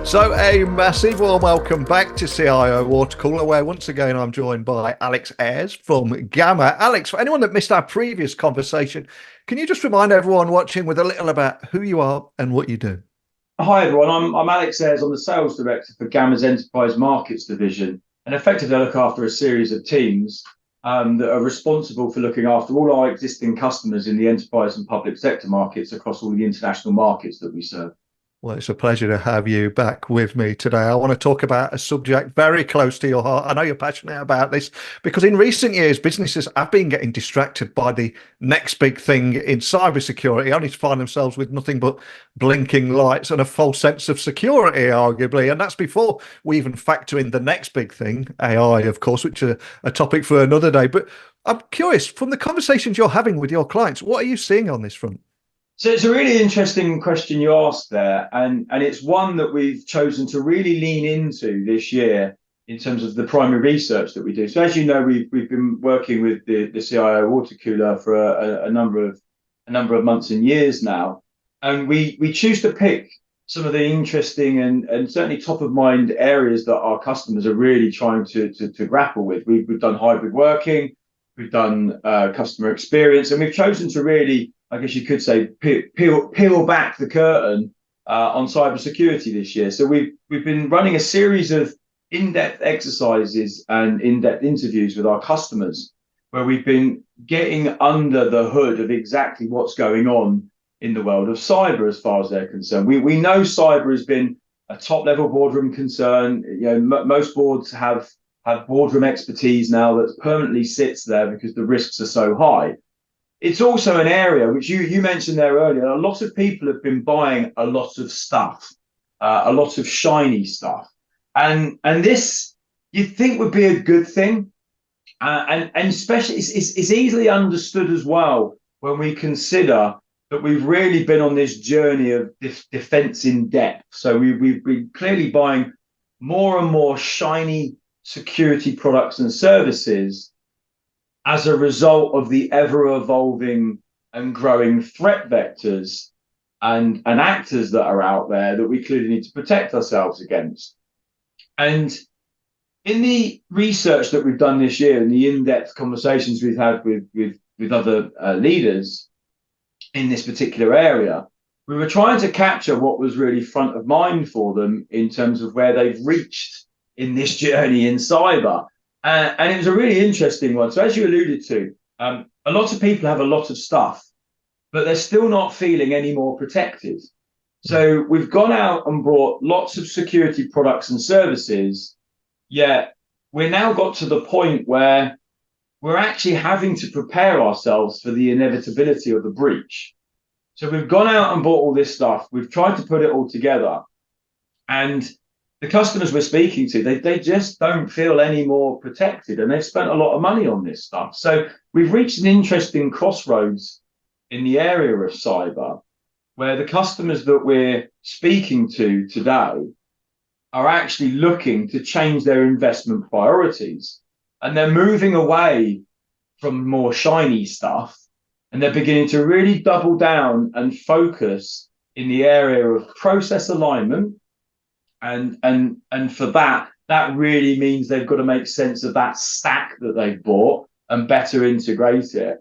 So, a massive warm welcome back to CIO Water Cooler, where once again I'm joined by Alex Ayers from Gamma. Alex, for anyone that missed our previous conversation, can you just remind everyone watching with a little about who you are and what you do? Hi everyone, I'm Alex Ayers. I'm the sales director for Gamma's Enterprise Markets division, and effectively I look after a series of teams that are responsible for looking after all our existing customers in the enterprise and public sector markets across all the international markets that we serve. Well, it's a pleasure to have you back with me today. I want to talk about a subject very close to your heart. I know you're passionate about this because in recent years, businesses have been getting distracted by the next big thing in cybersecurity, only to find themselves with nothing but blinking lights and a false sense of security, arguably. And that's before we even factor in the next big thing, AI, of course, which is a topic for another day. But I'm curious, from the conversations you're having with your clients, what are you seeing on this front? So it's a really interesting question you asked there, and it's one that we've chosen to really lean into this year in terms of the primary research that we do. So as you know, we've been working with the CIO water cooler for a number of months and years now, and we choose to pick some of the interesting and certainly top of mind areas that our customers are really trying to grapple with. We've done hybrid working, we've done customer experience, and we've chosen to really, I guess you could say, peel back the curtain on cybersecurity this year. So we've been running a series of in-depth exercises and in-depth interviews with our customers, where we've been getting under the hood of exactly what's going on in the world of cyber as far as they're concerned. We know cyber has been a top-level boardroom concern. You know, most boards have boardroom expertise now that permanently sits there because the risks are so high. It's also an area which you mentioned there earlier. A lot of people have been buying a lot of stuff, a lot of shiny stuff, and this you'd think would be a good thing, and especially it's easily understood as well when we consider that we've really been on this journey of defense in depth. So we've been clearly buying more and more shiny security products and services as a result of the ever evolving and growing threat vectors and actors that are out there that we clearly need to protect ourselves against. And in the research that we've done this year and the in-depth conversations we've had with other leaders in this particular area, we were trying to capture what was really front of mind for them in terms of where they've reached in this journey in cyber. And it was a really interesting one. So as you alluded to, a lot of people have a lot of stuff, but they're still not feeling any more protected. So we've gone out and brought lots of security products and services, yet we're now got to the point where we're actually having to prepare ourselves for the inevitability of the breach. So we've gone out and bought all this stuff. We've tried to put it all together, and the customers we're speaking to, they just don't feel any more protected, and they've spent a lot of money on this stuff. So we've reached an interesting crossroads in the area of cyber, where the customers that we're speaking to today are actually looking to change their investment priorities, and they're moving away from more shiny stuff, and they're beginning to really double down and focus in the area of process alignment. And for that really means they've got to make sense of that stack that they've bought and better integrate it.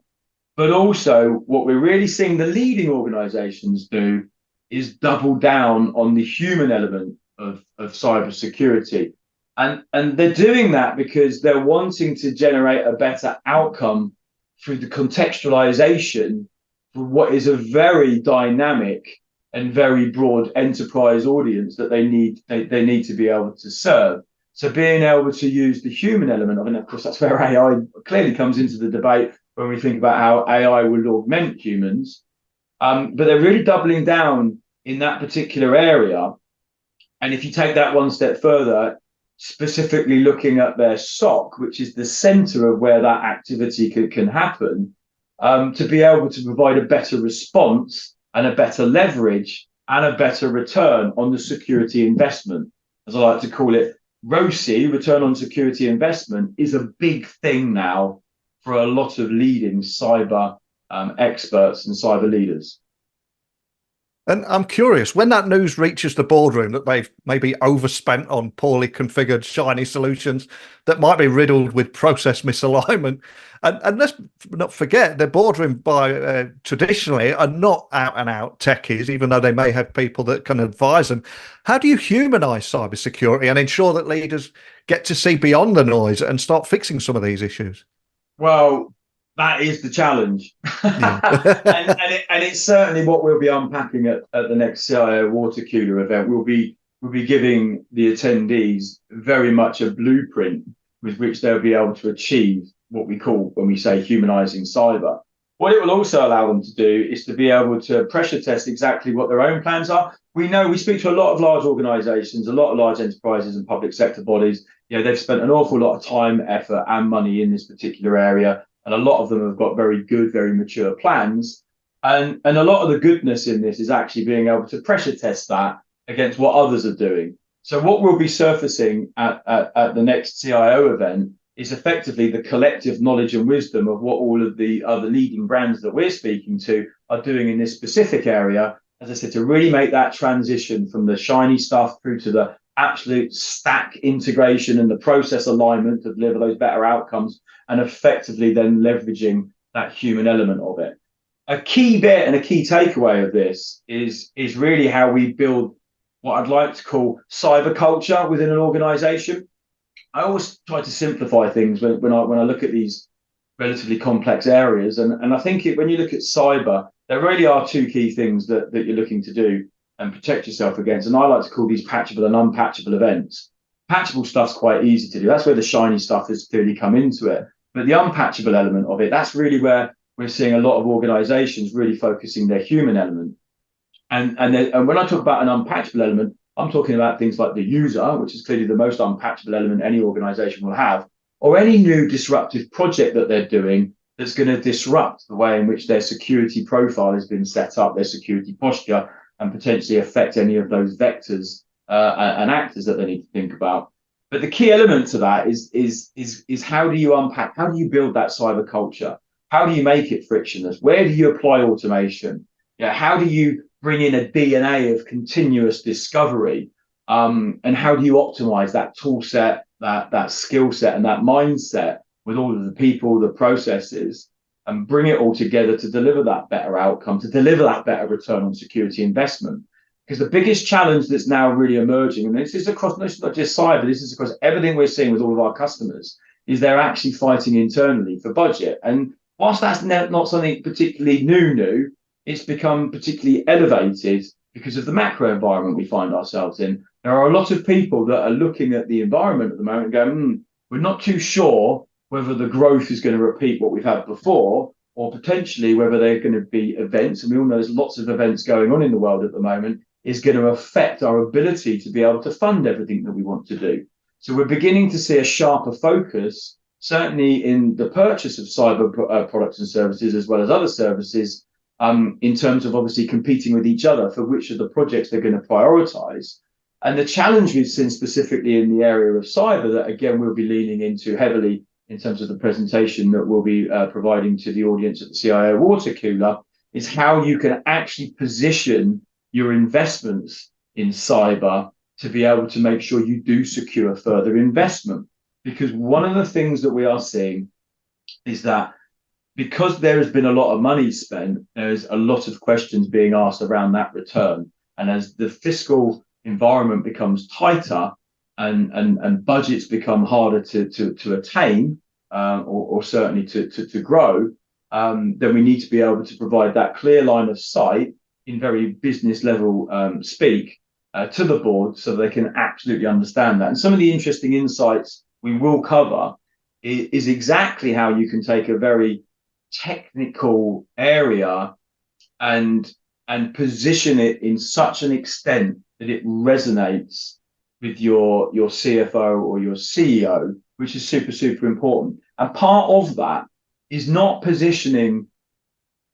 But also what we're really seeing the leading organizations do is double down on the human element of cybersecurity. And they're doing that because they're wanting to generate a better outcome through the contextualization for what is a very dynamic and very broad enterprise audience that they need to be able to serve. So being able to use the human element of it, and of course that's where AI clearly comes into the debate when we think about how AI will augment humans. But they're really doubling down in that particular area. And if you take that one step further, specifically looking at their SOC, which is the center of where that activity can happen, to be able to provide a better response and a better leverage and a better return on the security investment. As I like to call it, ROCE, return on security investment, is a big thing now for a lot of leading cyber experts and cyber leaders. And I'm curious, when that news reaches the boardroom that they've maybe overspent on poorly configured, shiny solutions that might be riddled with process misalignment, and let's not forget the boardroom by traditionally are not out and out techies, even though they may have people that can advise them. How do you humanize cybersecurity and ensure that leaders get to see beyond the noise and start fixing some of these issues? Well, that is the challenge. Yeah. And it's certainly what we'll be unpacking at the next CIO water cooler event. We'll be giving the attendees very much a blueprint with which they'll be able to achieve what we call, when we say, humanizing cyber. What it will also allow them to do is to be able to pressure test exactly what their own plans are. We know we speak to a lot of large organizations, a lot of large enterprises and public sector bodies. They've spent an awful lot of time, effort, and money in this particular area, and a lot of them have got very good, very mature plans. And a lot of the goodness in this is actually being able to pressure test that against what others are doing. So what we'll be surfacing at the next CIO event is effectively the collective knowledge and wisdom of what all of the other leading brands that we're speaking to are doing in this specific area, as I said, to really make that transition from the shiny stuff through to the absolute stack integration and the process alignment to deliver those better outcomes, and effectively then leveraging that human element of it. A key bit and a key takeaway of this is really how we build what I'd like to call cyber culture within an organization. I always try to simplify things when I look at these relatively complex areas. And I think when you look at cyber, there really are two key things that you're looking to do and protect yourself against. And I like to call these patchable and unpatchable events. Patchable stuff's quite easy to do. That's where the shiny stuff has clearly come into it. But the unpatchable element of it, that's really where we're seeing a lot of organizations really focusing their human element. And when I talk about an unpatchable element, I'm talking about things like the user, which is clearly the most unpatchable element any organization will have, or any new disruptive project that they're doing that's going to disrupt the way in which their security profile has been set up, their security posture, and potentially affect any of those vectors and actors that they need to think about. But the key element to that is how do you unpack, how do you build that cyber culture? How do you make it frictionless? Where do you apply automation? How do you bring in a DNA of continuous discovery? And how do you optimize that tool set, that skill set, and that mindset with all of the people, the processes, and bring it all together to deliver that better outcome, to deliver that better return on security investment? Because the biggest challenge that's now really emerging, and this is across not just cyber, this is across everything we're seeing with all of our customers, is they're actually fighting internally for budget. And whilst that's not something particularly new, it's become particularly elevated because of the macro environment we find ourselves in. There are a lot of people that are looking at the environment at the moment and going, we're not too sure whether the growth is going to repeat what we've had before, or potentially whether they're going to be events, and we all know there's lots of events going on in the world at the moment, is going to affect our ability to be able to fund everything that we want to do. So we're beginning to see a sharper focus, certainly in the purchase of cyber products and services, as well as other services, in terms of obviously competing with each other for which of the projects they're going to prioritize. And the challenge we've seen specifically in the area of cyber, that again we'll be leaning into heavily in terms of the presentation that we'll be providing to the audience at the CIO water cooler, is how you can actually position your investments in cyber to be able to make sure you do secure further investment. Because one of the things that we are seeing is that because there has been a lot of money spent, there's a lot of questions being asked around that return. And as the fiscal environment becomes tighter and budgets become harder to attain, or certainly to grow, then we need to be able to provide that clear line of sight in very business level speak to the board, so they can absolutely understand that. And some of the interesting insights we will cover is exactly how you can take a very technical area and position it in such an extent that it resonates with your CFO or your CEO, which is super important. And part of that is not positioning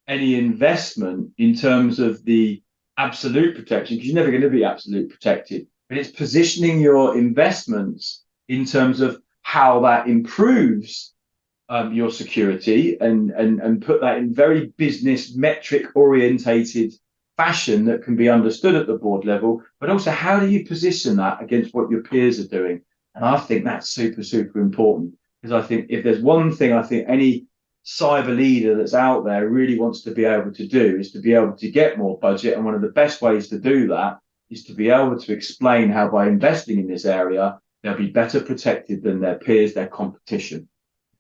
any investment in terms of the absolute protection, because you're never going to be absolute protected, but it's positioning your investments in terms of how that improves your security, and put that in very business metric orientated fashion that can be understood at the board level, but also how do you position that against what your peers are doing? And I think that's super, super important, because I think if there's one thing I think any cyber leader that's out there really wants to be able to do is to be able to get more budget. And one of the best ways to do that is to be able to explain how by investing in this area, they'll be better protected than their peers, their competition.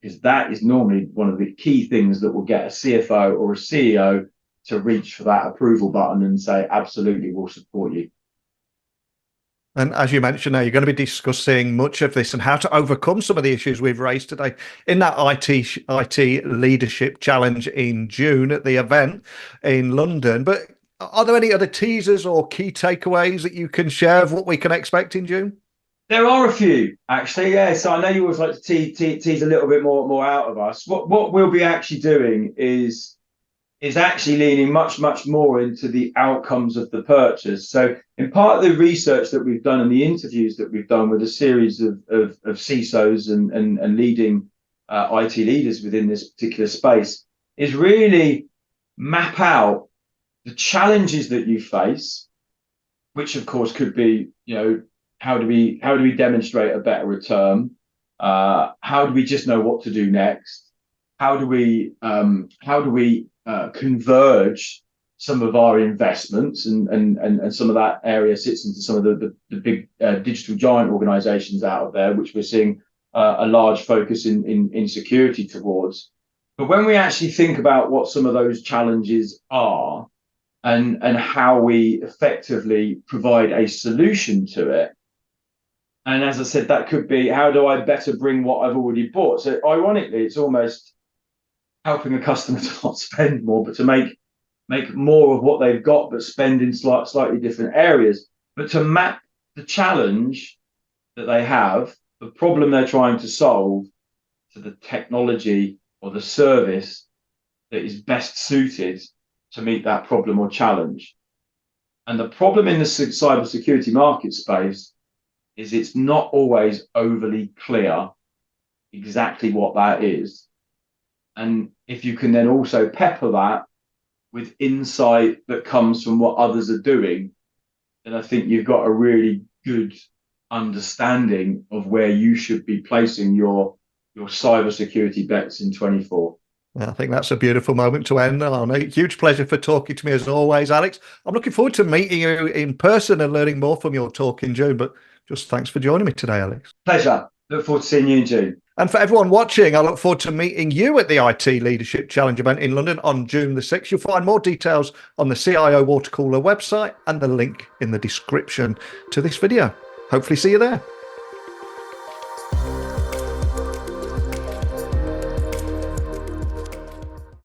Because that is normally one of the key things that will get a CFO or a CEO to reach for that approval button and say, absolutely, we'll support you. And as you mentioned now, you're going to be discussing much of this and how to overcome some of the issues we've raised today in that IT Leadership Challenge in June at the event in London. But are there any other teasers or key takeaways that you can share of what we can expect in June? There are a few, actually, yeah. So I know you always like to tease a little bit more out of us. What we'll be actually doing is actually leaning much more into the outcomes of the purchase. So in part of the research that we've done and the interviews that we've done with a series of CISOs and leading IT leaders within this particular space is really map out the challenges that you face, which of course could be, how do we demonstrate a better return? How do we just know what to do next? How do we converge some of our investments, and some of that area sits into some of the big digital giant organizations out there, which we're seeing a large focus in security towards. But when we actually think about what some of those challenges are and how we effectively provide a solution to it, and as I said, that could be, how do I better bring what I've already bought? So ironically, it's almost helping a customer to not spend more, but to make more of what they've got, but spend in slightly different areas. But to map the challenge that they have, the problem they're trying to solve, to the technology or the service that is best suited to meet that problem or challenge. And the problem in the cybersecurity market space is it's not always overly clear exactly what that is. And if you can then also pepper that with insight that comes from what others are doing, then I think you've got a really good understanding of where you should be placing your cybersecurity bets in 24. I think that's a beautiful moment to end on. A huge pleasure for talking to me as always, Alex. I'm looking forward to meeting you in person and learning more from your talk in June. But just thanks for joining me today, Alex. Pleasure. Look forward to seeing you in June. And for everyone watching, I look forward to meeting you at the IT Leadership Challenge event in London on June the 6th. You'll find more details on the CIO Watercooler website and the link in the description to this video. Hopefully see you there.